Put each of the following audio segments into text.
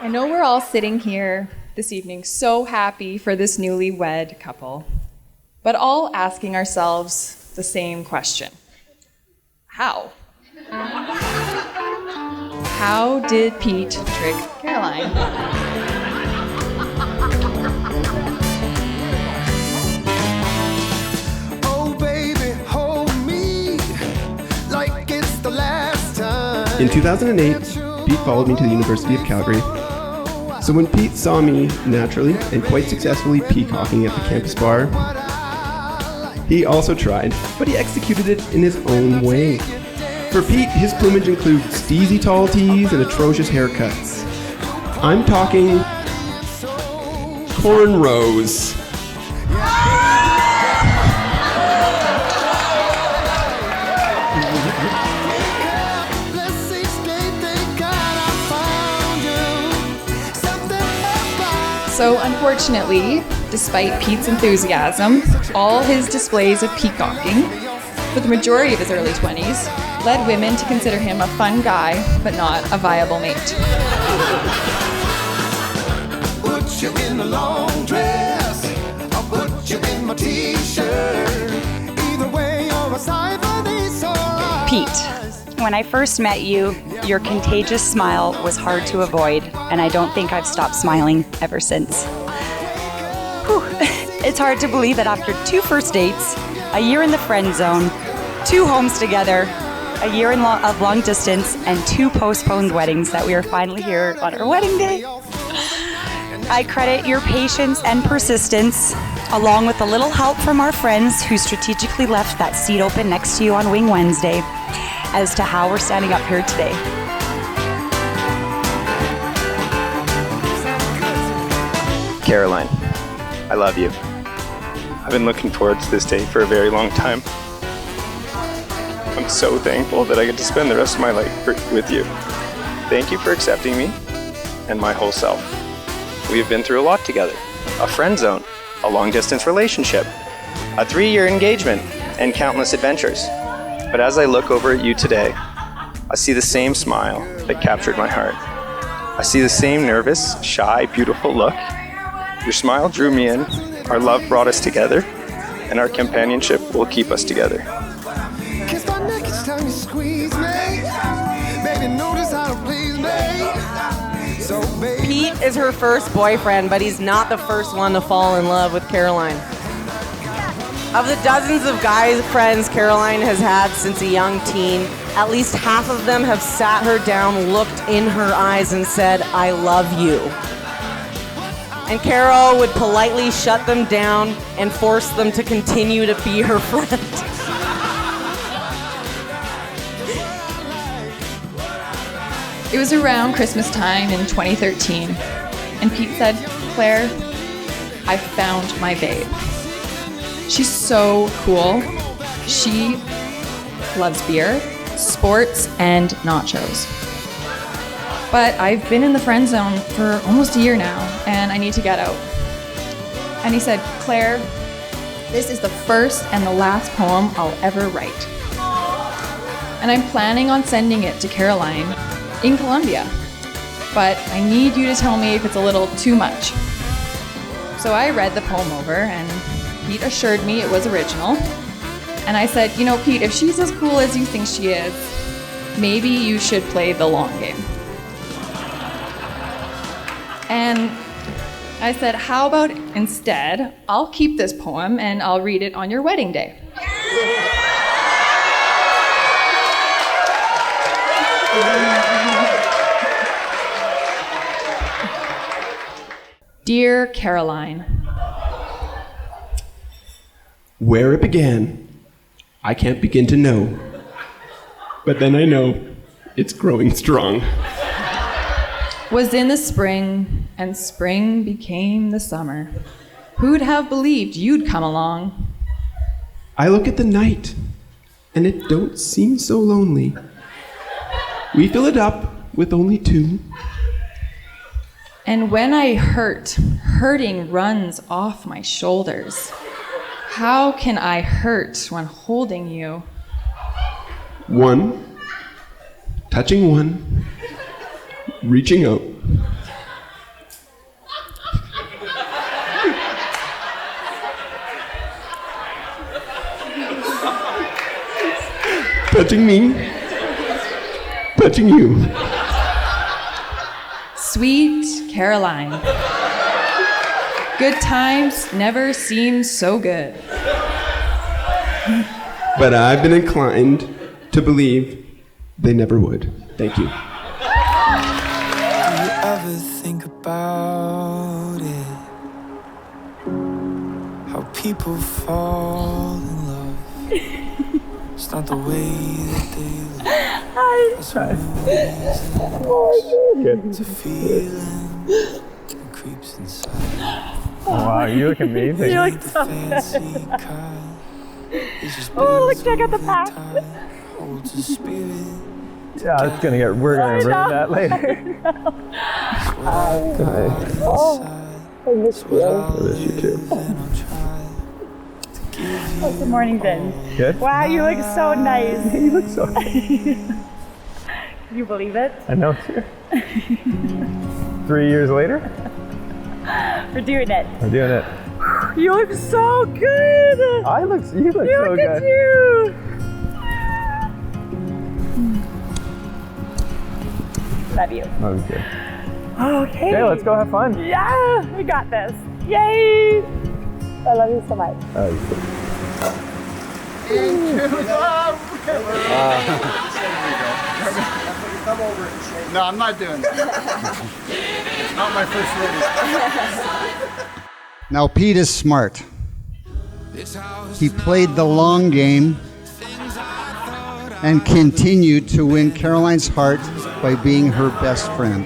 I know we're all sitting here this evening so happy for this newlywed couple, but all asking ourselves the same question. How? How did Pete trick Caroline? Oh, baby, hold me like it's the last time. In 2008, Pete followed me to the University of Calgary. So when Pete saw me naturally and quite successfully peacocking at the campus bar, he also tried, but he executed it in his own way. For Pete, his plumage includes steezy tall tees and atrocious haircuts. I'm talking cornrows. So unfortunately, despite Pete's enthusiasm, all his displays of peacocking, for the majority of his early 20s, led women to consider him a fun guy, but not a viable mate. Put you in a long dress, I'll put you in my t-shirt. Either way, you're a sight for these eyes. Pete, when I first met you, your contagious smile was hard to avoid, and I don't think I've stopped smiling ever since. Whew. It's hard to believe that after 2 first dates, a year in the friend zone, 2 homes together, a year of long distance, and 2 postponed weddings that we are finally here on our wedding day. I credit your patience and persistence, along with a little help from our friends who strategically left that seat open next to you on Wing Wednesday, as to how we're standing up here today. Caroline, I love you. I've been looking forward to this day for a very long time. I'm so thankful that I get to spend the rest of my life with you. Thank you for accepting me and my whole self. We have been through a lot together. A friend zone, a long-distance relationship, a 3-year engagement, and countless adventures. But as I look over at you today, I see the same smile that captured my heart. I see the same nervous, shy, beautiful look. Your smile drew me in, our love brought us together, and our companionship will keep us together. Kiss my neck each time you squeeze me. Baby, notice how to please me. So, baby, Pete is her first boyfriend, but he's not the first one to fall in love with Caroline. Of the dozens of guy friends Caroline has had since a young teen, at least half of them have sat her down, looked in her eyes, and said, "I love you." And Carol would politely shut them down and force them to continue to be her friend. It was around Christmas time in 2013, and Pete said, "Claire, I found my babe. She's so cool. She loves beer, sports, and nachos. But I've been in the friend zone for almost a year now, and I need to get out." And he said, "Claire, this is the first and the last poem I'll ever write. And I'm planning on sending it to Caroline in Colombia. But I need you to tell me if it's a little too much." So I read the poem over, and Pete assured me it was original. And I said, "You know, Pete, if she's as cool as you think she is, maybe you should play the long game." And I said, "How about instead, I'll keep this poem and I'll read it on your wedding day." Dear Caroline, Where it began, I can't begin to know. But then I know it's growing strong. was in the spring, and spring became the summer. Who'd have believed you'd come along? I look at the night, and it don't seem so lonely. We fill it up with only 2. And when I hurt, hurting runs off my shoulders. How can I hurt when holding you? 1, touching 1, reaching out. touching me, touching you. Sweet Caroline. Good times never seemed so good. But I've been inclined to believe they never would. Thank you. Do you ever think about it? How people fall in love. It's not the way that they look. It's it's a feeling that creeps inside. Wow, you look amazing. You look so Fancy good. kind. Oh, look, check out the pack. Holds a spirit. Yeah, we're gonna ruin that later. I miss you. I miss you too. How's the morning been? Good? Wow, you look so nice. You look so... Can you believe it? I know, too. 3 years later, We're doing it. we're doing it. You look so good. You look so Look good. at you. Love you. Okay. Okay. Okay, let's go have fun. Yeah, we got this. Yay. I love you so much. No, I'm not doing that. It's not my first rodeo. Now, Pete is smart. He played the long game and continued to win Caroline's heart by being her best friend.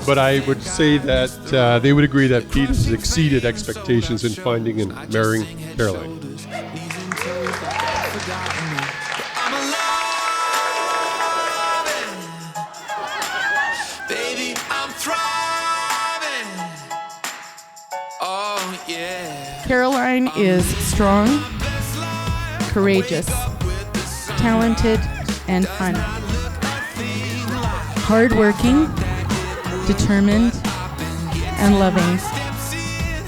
But I would say that they would agree that Pete has exceeded expectations in finding and marrying Caroline. Baby, I'm thriving. Oh, yeah. Caroline is strong, courageous, talented, and fun. Hardworking, determined, and loving.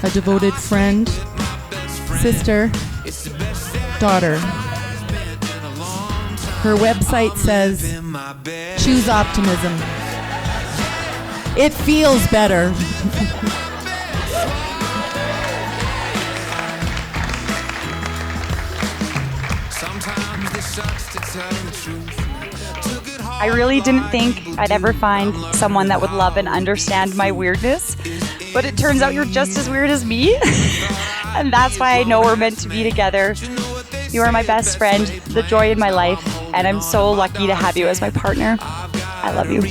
A devoted friend, sister, daughter. Her website says, choose optimism. It feels better. I really didn't think I'd ever find someone that would love and understand my weirdness, but it turns out you're just as weird as me, and that's why I know we're meant to be together. You are my best friend, the joy in my life, and I'm so lucky to have you as my partner. I love you.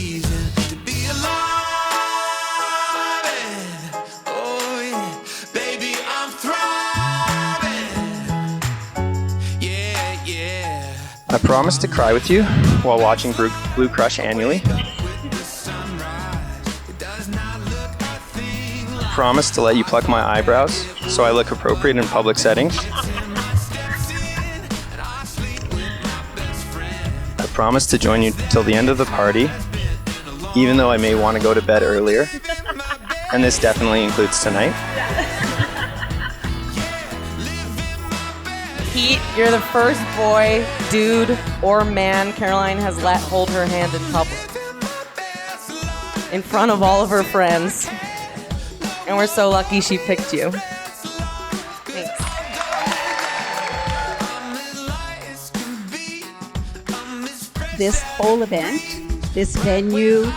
I promise to cry with you while watching Blue Crush annually. Promise to let you pluck my eyebrows so I look appropriate in public settings. I promise to join you till the end of the party, even though I may want to go to bed earlier. And this definitely includes tonight. Pete, you're the first boy, dude, or man Caroline has let hold her hand in public. In front of all of her friends. And we're so lucky she picked you. Thanks. This whole event, this venue,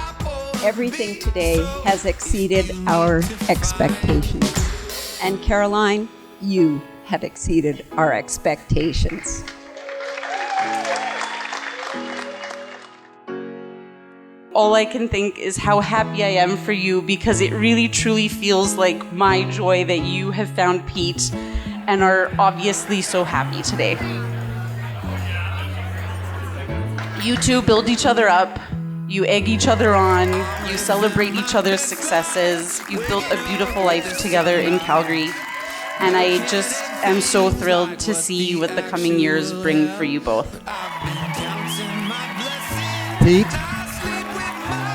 everything today has exceeded our expectations. And Caroline, you have exceeded our expectations. All I can think is how happy I am for you, because it really truly feels like my joy that you have found Pete and are obviously so happy today. You two build each other up, you egg each other on, you celebrate each other's successes, you built a beautiful life together in Calgary, and I just am so thrilled to see what the coming years bring for you both. Pete,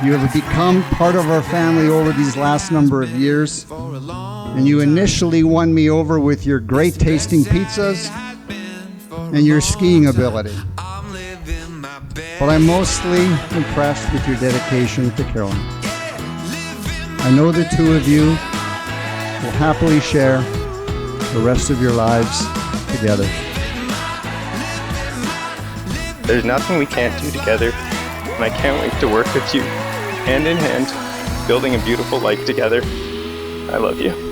you have become part of our family over these last number of years, and you initially won me over with your great tasting pizzas, and your skiing ability. But I'm mostly impressed with your dedication to Caroline. I know the two of you will happily share the rest of your lives together. There's nothing we can't do together, and I can't wait to work with you, hand in hand, building a beautiful life together. I love you.